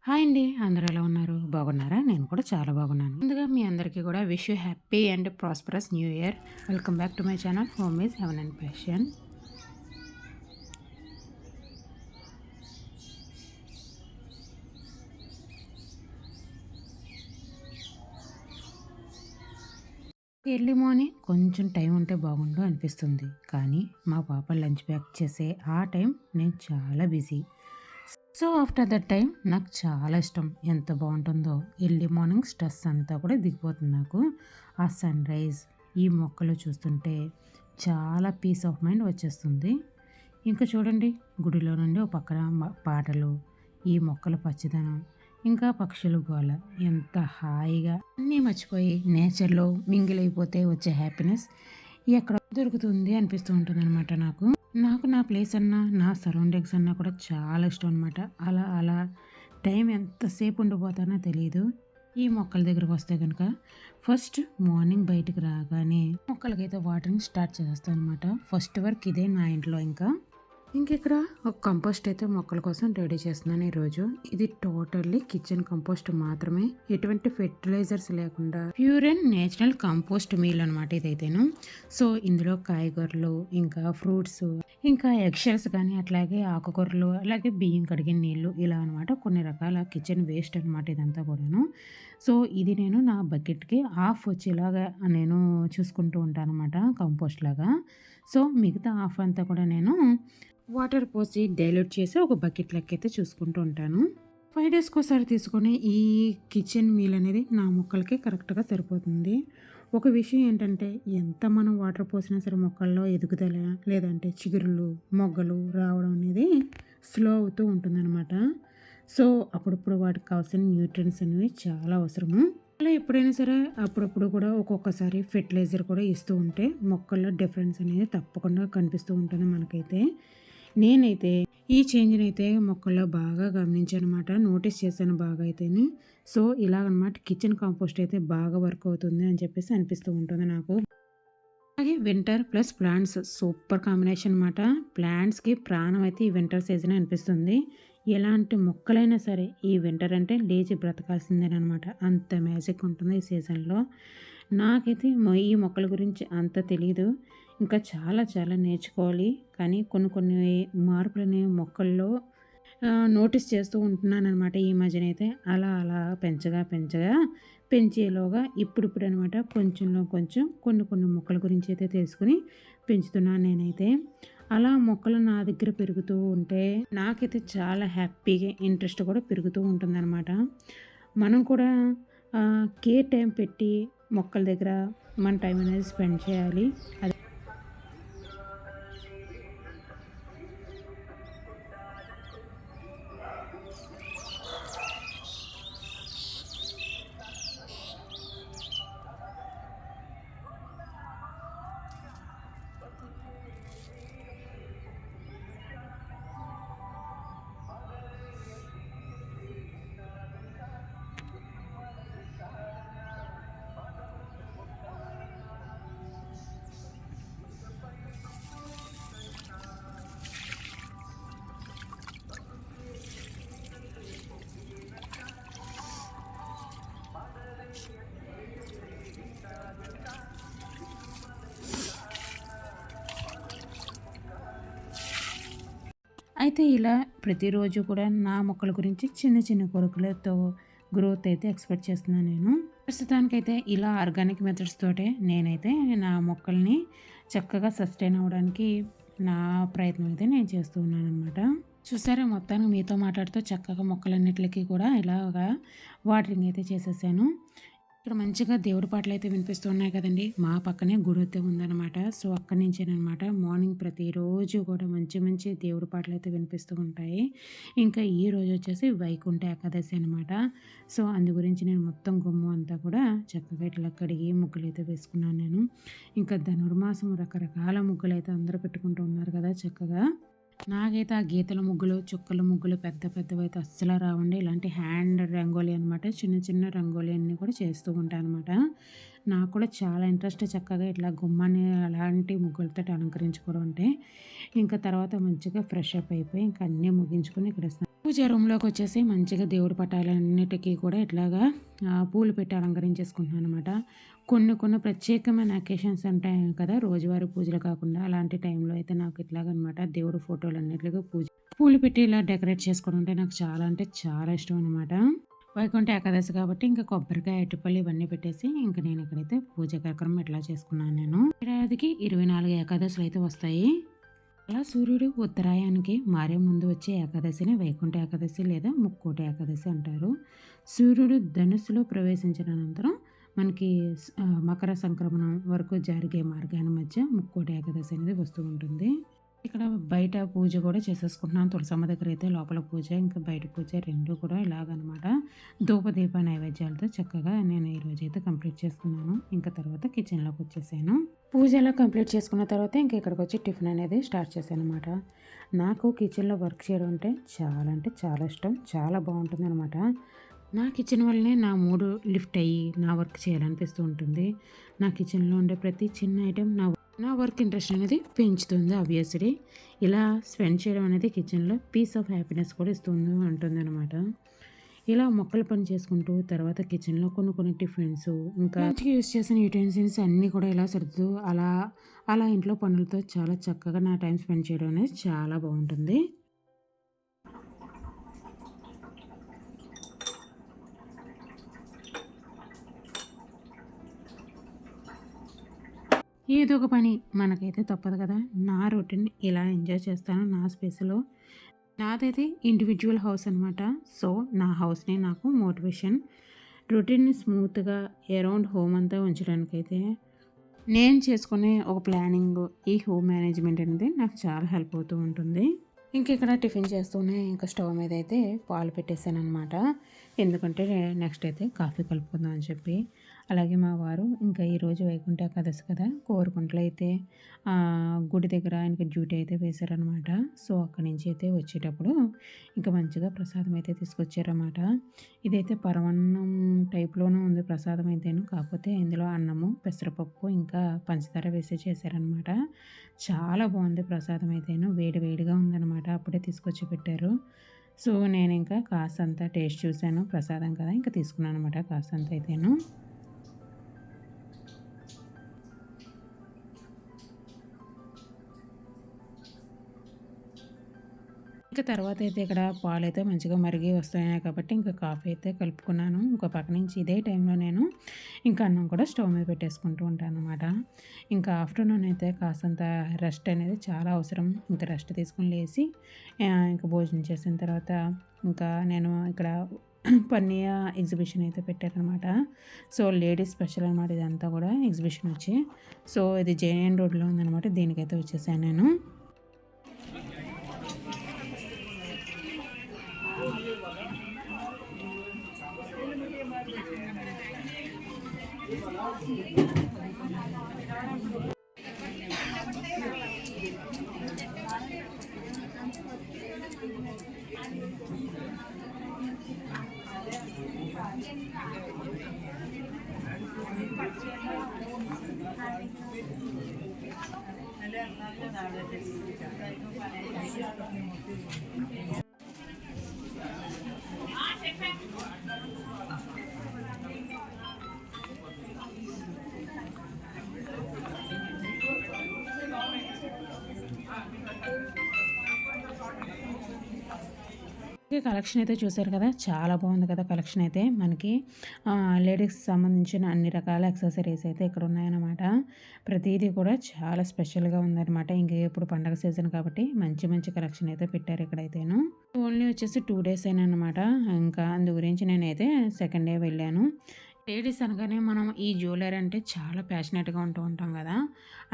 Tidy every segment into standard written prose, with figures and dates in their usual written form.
Hi అండి. అందరూ ఎలా ఉన్నారు? బాగున్నారా? నేను కూడా చాలా బాగున్నాను. ముందుగా మీ అందరికీ కూడా wish you happy and prosperous new year. Welcome back to my channel home is heaven and passion. Early morning కొంచెం టైం ఉంటే బాగుండు అనిపిస్తుంది. కానీ మా పాప లంచ్ ప్యాక్ చేసే ఆ టైం నేను చాలా busy. So after that time నాకు చాలా ఇష్టం. ఎంత బాగుంటుందో ఎర్లీ మార్నింగ్ స్ట్రెస్ అంతా కూడా దిగిపోతుంది నాకు. ఆ సన్‌రైజ్, ఈ మొక్కలు చూస్తుంటే చాలా పీస్ ఆఫ్ మైండ్ వచ్చేస్తుంది. ఇంకా చూడండి, గుడిలో నుండి ఓ పక్కన పాటలు, ఈ మొక్కల పచ్చదనం, ఇంకా పక్షుల గోల, ఎంత హాయిగా అన్నీ మర్చిపోయి నేచర్‌లో మింగిల్ అయిపోతే వచ్చే హ్యాపీనెస్ ఎక్కడ దొరుకుతుంది అనిపిస్తూ ఉంటుందనమాట నాకు. నాకు నా ప్లేస్ అన్నా, నా సరౌండింగ్స్ అన్నా కూడా చాలా ఇష్టం అనమాట. అలా అలా టైం ఎంతసేపు ఉండిపోతానో తెలీదు. ఈ మొక్కల దగ్గరకు వస్తే కనుక ఫస్ట్ మార్నింగ్ బయటికి రాగానే మొక్కలకైతే వాటరింగ్ స్టార్ట్ చేస్తాను అనమాట. ఫస్ట్ వర్క్ ఇదే నా ఇంట్లో. ఇంకిక్కడ ఒక కంపోస్ట్ అయితే మొక్కల కోసం రెడీ చేస్తున్నాను ఈరోజు. ఇది టోటల్లీ కిచెన్ కంపోస్ట్ మాత్రమే, ఎటువంటి ఫెర్టిలైజర్స్ లేకుండా pure and natural compost meal అనమాట ఇదైతేను. సో ఇందులో కాయగూరలు, ఇంకా ఫ్రూట్స్, ఇంకా ఎగ్షెల్స్ కానీ, అట్లాగే ఆకుకూరలు, అలాగే బియ్యం కడిగిన నీళ్ళు, ఇలా అనమాట కొన్ని రకాల కిచెన్ వేస్ట్ అనమాట ఇదంతా కూడాను. సో ఇది నేను నా బకెట్కి హాఫ్ వచ్చేలాగా నేను చూసుకుంటూ ఉంటాను అనమాట, కంపోస్ట్ లాగా. సో మిగతా హాఫ్ అంతా కూడా నేను వాటర్ పోసి డైల్యూట్ చేసి ఒక బకెట్ లెక్కైతే చూసుకుంటూ ఉంటాను. 5 డేస్కి ఒకసారి తీసుకొని ఈ కిచెన్ మీల్ అనేది నా మొక్కలకి కరెక్ట్గా సరిపోతుంది. ఒక విషయం ఏంటంటే, ఎంత మనం వాటర్ పోసినా సరే మొక్కల్లో ఎదుగుదల, లేదంటే చిగురులు, మొగ్గలు రావడం అనేది స్లో అవుతూ ఉంటుందన్నమాట. సో అప్పుడప్పుడు వాటికి కావాల్సిన న్యూట్రియన్స్ అనేవి చాలా అవసరము. అలా ఎప్పుడైనా సరే అప్పుడప్పుడు కూడా ఒక్కొక్కసారి ఫెర్టిలైజర్ కూడా ఇస్తూ ఉంటే మొక్కల్లో డిఫరెన్స్ అనేది తప్పకుండా కనిపిస్తూ ఉంటుంది మనకైతే. నేనైతే ఈ చేంజ్‌ని అయితే మొక్కల్లో బాగా గమనించానమాట. నోటీస్ చేశాను బాగా అయితేని. సో ఇలాగనమాట కిచెన్ కంపోస్ట్ అయితే బాగా వర్క్ అవుతుంది అని చెప్పేసి అనిపిస్తూ ఉంటుంది నాకు. అలాగే winter plus plants super combination అనమాట. ప్లాంట్స్‌కి ప్రాణం అయితే ఈ వింటర్ సీజనే అనిపిస్తుంది. ఎలాంటి మొక్కలైనా సరే ఈ వింటర్ అంటే లేచి బ్రతకాల్సిందేననమాట. అంత మ్యాజిక్ ఉంటుంది ఈ సీజన్‌లో. నాకైతే ఈ మొక్కల గురించి అంత తెలీదు. ఇంకా చాలా చాలా నేర్చుకోవాలి. కానీ కొన్ని కొన్ని మార్పులని మొక్కల్లో నోటీస్ చేస్తూ ఉంటున్నాననమాట ఈ మధ్యనైతే. అలా అలా పెంచగా పెంచగా పెంచేలోగా ఇప్పుడిప్పుడనమాట కొంచెంలో కొంచెం కొన్ని కొన్ని మొక్కల గురించి అయితే తెలుసుకొని పెంచుతున్నాను నేనైతే. అలా మొక్కలు నా దగ్గర పెరుగుతూ ఉంటే నాకైతే చాలా హ్యాపీగా ఇంట్రెస్ట్ కూడా పెరుగుతూ ఉంటుందన్నమాట. మనం కూడా కేర్ టైం పెట్టి మొక్కల దగ్గర మన టైం అనేది స్పెండ్ చేయాలి. అది అయితే ఇలా ప్రతిరోజు కూడా నా మొక్కల గురించి చిన్న చిన్న కొరకులతో గ్రోత్ అయితే ఎక్స్పెక్ట్ చేస్తున్నాను నేను. ప్రస్తుతానికైతే ఇలా ఆర్గానిక్ మెథడ్స్ తోటే నేనైతే నా మొక్కల్ని చక్కగా సస్టైన్ అవ్వడానికి నా ప్రయత్నం అయితే నేను చేస్తూ ఉన్నాననమాట. చూసారా, మొత్తానికి మీతో మాట్లాడుతూ చక్కగా మొక్కలన్నిటికి కూడా ఇలాగా వాటరింగ్ అయితే చేసేసాను. ఇక్కడ మంచిగా దేవుడి పాటలైతే వినిపిస్తున్నాయి కదండీ! మా పక్కనే గుడైతే ఉందనమాట. సో, అక్కడి నుంచేననమాట మార్నింగ్ ప్రతిరోజు కూడా మంచి మంచి దేవుడి పాటలైతే వినిపిస్తూ ఉంటాయి. ఇంకా ఈ రోజొచ్చేసి వైకుంఠ ఏకాదశి అనమాట. సో, అందు గురించి నేను మొత్తం గుమ్మం అంతా కూడా చక్కగా ఇట్లా కడిగి ముగ్గులైతే వేసుకున్నాను నేను. ఇంకా ధనుర్మాసం రకరకాల ముగ్గులైతే అందరూ పెట్టుకుంటూ ఉన్నారు కదా చక్కగా. నాకైతే ఆ గీతల ముగ్గులు, చుక్కల ముగ్గులు పెద్ద పెద్దవైతే అస్సలు రావండి. ఇలాంటి హ్యాండ్ రంగోలీ అనమాట. చిన్న చిన్న రంగోలీ అన్నీ కూడా చేస్తూ ఉంటాననమాట. నాకు కూడా చాలా ఇంట్రెస్ట్ చక్కగా ఇట్లా గుమ్మాన్ని అలాంటి ముగ్గులతోటి అలంకరించుకోవడం అంటే. ఇంకా తర్వాత మంచిగా ఫ్రెష్ అప్ అయిపోయి ఇంకా అన్నీ ముగించుకొని ఇక్కడ పూజ రూమ్లోకి వచ్చేసి మంచిగా దేవుడి పటాలన్నిటికీ కూడా ఇట్లాగా పూలు పెట్టి అలంకరించేసుకుంటున్నాను అనమాట. కొన్ని కొన్ని ప్రత్యేకమైన అకేషన్స్ ఉంటాయి కదా, రోజువారీ పూజలు కాకుండా అలాంటి టైంలో అయితే నాకు ఇట్లాగనమాట దేవుడి ఫోటోలన్నిటికీ పూలు పెట్టి ఇలా డెకరేట్ చేసుకోవడం అంటే నాకు చాలా అంటే చాలా ఇష్టం అనమాట. వైకుంఠ ఏకాదశి కాబట్టి ఇంకా కొబ్బరికాయ, అరటిపళ్ళు ఇవన్నీ పెట్టేసి ఇంకా నేను ఇక్కడైతే పూజ కార్యక్రమం ఇట్లా చేసుకున్నాను. నేను ఏడాదికి 24 ఏకాదశులు అయితే వస్తాయి. అలా సూర్యుడు ఉత్తరాయానికి మారే ముందు వచ్చే ఏకాదశిని వైకుంఠ ఏకాదశి లేదా ముక్కోటి ఏకాదశి అంటారు. సూర్యుడు ధనుస్సులో ప్రవేశించిన అనంతరం మనకి మకర సంక్రమణం వరకు జరిగే మార్గాల మధ్య ముక్కోటి ఏకాదశి అనేది వస్తూ ఉంటుంది. ఇక్కడ బయట పూజ కూడా చేసేసుకుంటున్నాను. తులసమ్మ దగ్గర అయితే లోపల పూజ ఇంకా బయట పూజ రెండు కూడా ఇలాగనమాట. ధూపదీప నైవేద్యాలతో చక్కగా నేను ఈరోజు అయితే కంప్లీట్ చేసుకున్నాను. ఇంకా తర్వాత కిచెన్లోకి వచ్చేసాను. పూజ ఎలా కంప్లీట్ చేసుకున్న తర్వాత ఇంకా ఇక్కడికి వచ్చి టిఫిన్ అనేది స్టార్ట్ చేశాను అనమాట. నాకు కిచెన్లో వర్క్ చేయడం అంటే చాలా ఇష్టం. చాలా బాగుంటుంది అనమాట. నా కిచెన్ వల్లనే నా మూడు లిఫ్ట్ అయ్యి నా వర్క్ చేయాలనిపిస్తూ ఉంటుంది. నా కిచెన్లో ఉండే ప్రతి చిన్న ఐటెం నా వర్క్ ఇంట్రెస్ట్ అనేది పెంచుతుంది. ఆబ్వియస్లీ ఇలా స్పెండ్ చేయడం అనేది కిచెన్లో పీస్ ఆఫ్ హ్యాపీనెస్ కూడా ఉంటుంది అనమాట. ఇలా మొక్కలు పని చేసుకుంటూ తర్వాత కిచెన్లో కొన్ని టిఫిన్స్ ఇంకా యూస్ చేసిన యూటెన్సిల్స్ అన్నీ కూడా ఇలా సర్దుతూ అలా ఇంట్లో పనులతో చాలా చక్కగా నా టైం స్పెండ్ చేయడం అనేది చాలా బాగుంటుంది. ఏదో ఒక పని మనకైతే తప్పదు కదా. నా రొటీన్ ఇలా ఎంజాయ్ చేస్తాను నా స్పేస్లో. నాదైతే ఇండివిజువల్ హౌస్ అనమాట. సో నా హౌస్ని నాకు మోటివేషన్ రొటీన్ని స్మూత్గా అరౌండ్ హోమ్ అంతా ఉంచడానికైతే నేను చేసుకునే ఒక ప్లానింగ్, ఈ హోమ్ మేనేజ్మెంట్ అనేది నాకు చాలా హెల్ప్ అవుతూ ఉంటుంది. ఇంక ఇక్కడ టిఫిన్ చేస్తూనే ఇంకా స్టవ్ మీద అయితే పాలు పెట్టేశాను అనమాట. ఎందుకంటే నెక్స్ట్ అయితే కాఫీ కలుపుకుందాం అని చెప్పి. అలాగే మా వారు ఇంకా ఈరోజు వైకుంఠ ఏకాదశి కదా, కోరుకుంటలో అయితే గుడి దగ్గర ఆయనకి డ్యూటీ అయితే వేశారనమాట. సో అక్కడి నుంచి అయితే వచ్చేటప్పుడు ఇంకా మంచిగా ప్రసాదం అయితే తీసుకొచ్చారన్నమాట. ఇదైతే పరమాన్నం టైప్లోనే ఉంది ప్రసాదం అయితేను, కాకపోతే ఇందులో అన్నము, పెసరపప్పు ఇంకా పంచదార వేసి చేశారనమాట. చాలా బాగుంది ప్రసాదం అయితేను, వేడి వేడిగా ఉందన్నమాట. అప్పుడే తీసుకొచ్చి పెట్టారు. సో నేను ఇంకా కాసంత టేస్ట్ చూశాను, ప్రసాదం కదా ఇంకా తీసుకున్నాను అనమాట కాసంత అయితేను. ఇంకా తర్వాత అయితే ఇక్కడ పాలు అయితే మంచిగా మరిగి వస్తున్నాయి కాబట్టి ఇంకా కాఫీ అయితే కలుపుకున్నాను. ఇంకో పక్క నుంచి ఇదే టైంలో నేను ఇంకా అన్నం కూడా స్టవ్ మీద పెట్టేసుకుంటూ ఉంటాను అనమాట. ఇంకా ఆఫ్టర్నూన్ అయితే కాసంత రెస్ట్ అనేది చాలా అవసరం. ఇంకా రెస్ట్ తీసుకుని లేచి ఇంకా భోజనం చేసిన తర్వాత ఇంకా నేను ఇక్కడ పన్నీయ ఎగ్జిబిషన్ అయితే పెట్టారనమాట. సో లేడీస్ స్పెషల్ అనమాట ఇదంతా కూడా ఎగ్జిబిషన్ వచ్చి. సో ఇది జేఎన్ రోడ్లో ఉందనమాట. దీనికైతే వచ్చేసాను నేను. కలెక్షన్ అయితే చూసారు కదా, చాలా బాగుంది కదా కలెక్షన్ అయితే. మనకి లేడీస్కి సంబంధించిన అన్ని రకాల యాక్సెసరీస్ అయితే ఇక్కడ ఉన్నాయన్నమాట. ప్రతిదీ కూడా చాలా స్పెషల్గా ఉందన్నమాట. ఇంక ఇప్పుడు పండగ సీజన్ కాబట్టి మంచి మంచి కలెక్షన్ అయితే పెట్టారు ఇక్కడైతేను. ఓన్లీ వచ్చేసి 2 days అయినా అనమాట. ఇంకా అందు గురించి నేనైతే సెకండ్ డే వెళ్ళాను. లేడీస్ అనగానే మనం ఈ జ్యువెలరీ అంటే చాలా ప్యాషనెట్గా ఉంటూ ఉంటాం కదా.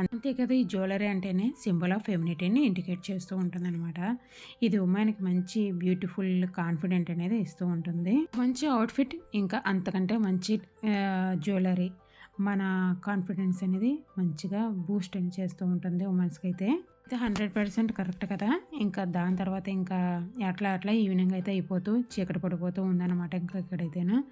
అంతే కదా, ఈ జ్యువెలరీ అంటేనే సింబల్ ఆఫ్ ఫెమినిటీని ఇండికేట్ చేస్తూ ఉంటుంది అనమాట. ఇది ఉమెన్కి మంచి బ్యూటిఫుల్ కాన్ఫిడెంట్ అనేది ఇస్తూ ఉంటుంది. మంచి అవుట్ఫిట్ ఇంకా అంతకంటే మంచి జ్యువెలరీ మన కాన్ఫిడెన్స్ అనేది మంచిగా బూస్ట్ అని చేస్తూ ఉంటుంది ఉమెన్స్కి అయితే. ఇది 100% కరెక్ట్ కదా! ఇంకా దాని తర్వాత ఇంకా అట్లా అట్లా ఈవినింగ్ అయితే అయిపోతూ చీకటి పడిపోతూ ఉందనమాట ఇంకా ఇక్కడైతేను.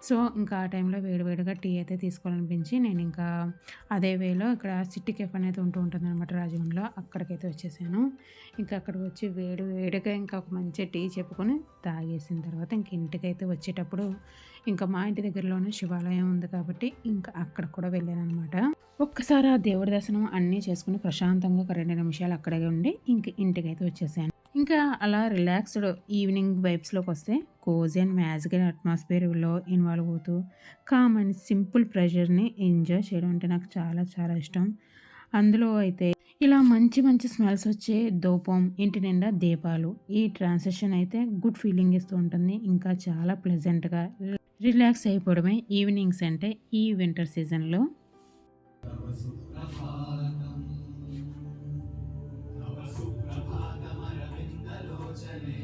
సో, ఇంకా ఆ టైంలో వేడి వేడిగా టీ అయితే తీసుకోవాలనిపించి నేనింకా అదే వేలో ఇక్కడ సిటీ కేఫ్ అనేది ఉంటూ ఉంటుందనమాట రాజమండ్రిలో. అక్కడికైతే వచ్చేసాను. ఇంకా అక్కడికి వచ్చి వేడి వేడిగా ఇంకా ఒక మంచి టీ చెప్పుకొని తాగేసిన తర్వాత ఇంక ఇంటికైతే వచ్చేటప్పుడు ఇంకా మా ఇంటి దగ్గరలోనే శివాలయం ఉంది కాబట్టి ఇంకా అక్కడికి కూడా వెళ్ళాననమాట. ఒక్కసారి ఆ దేవుడి దర్శనం అన్నీ చేసుకొని ప్రశాంతంగా ఒక 2 నిమిషాలు అక్కడే ఉండి ఇంక ఇంటికైతే వచ్చేసాను. ఇంకా అలా రిలాక్స్‌డ్ ఈవినింగ్ వైబ్స్‌లోకొస్తే కోజీ అండ్ మ్యాజిక్ అట్మాస్ఫియర్‌లో ఇన్వాల్వ్ అవుతూ కామ్ అండ్ సింపుల్ ప్లెజర్‌ని ఎంజాయ్ చేయడం అంటే నాకు చాలా చాలా ఇష్టం. అందులో అయితే ఇలా మంచి మంచి స్మెల్స్ వచ్చే ధూపం, ఇంటి నిండా దీపాలు ఈ ట్రాన్సిషన్ అయితే గుడ్ ఫీలింగ్ ఇస్తూ ఉంటుంది. ఇంకా చాలా ప్లెజెంట్‌గా రిలాక్స్ అయిపోవడమే ఈవినింగ్స్ అంటే ఈ వింటర్ సీజన్‌లో. तव सुप्रभातम् तव सुप्रभातमरविन्दलोचने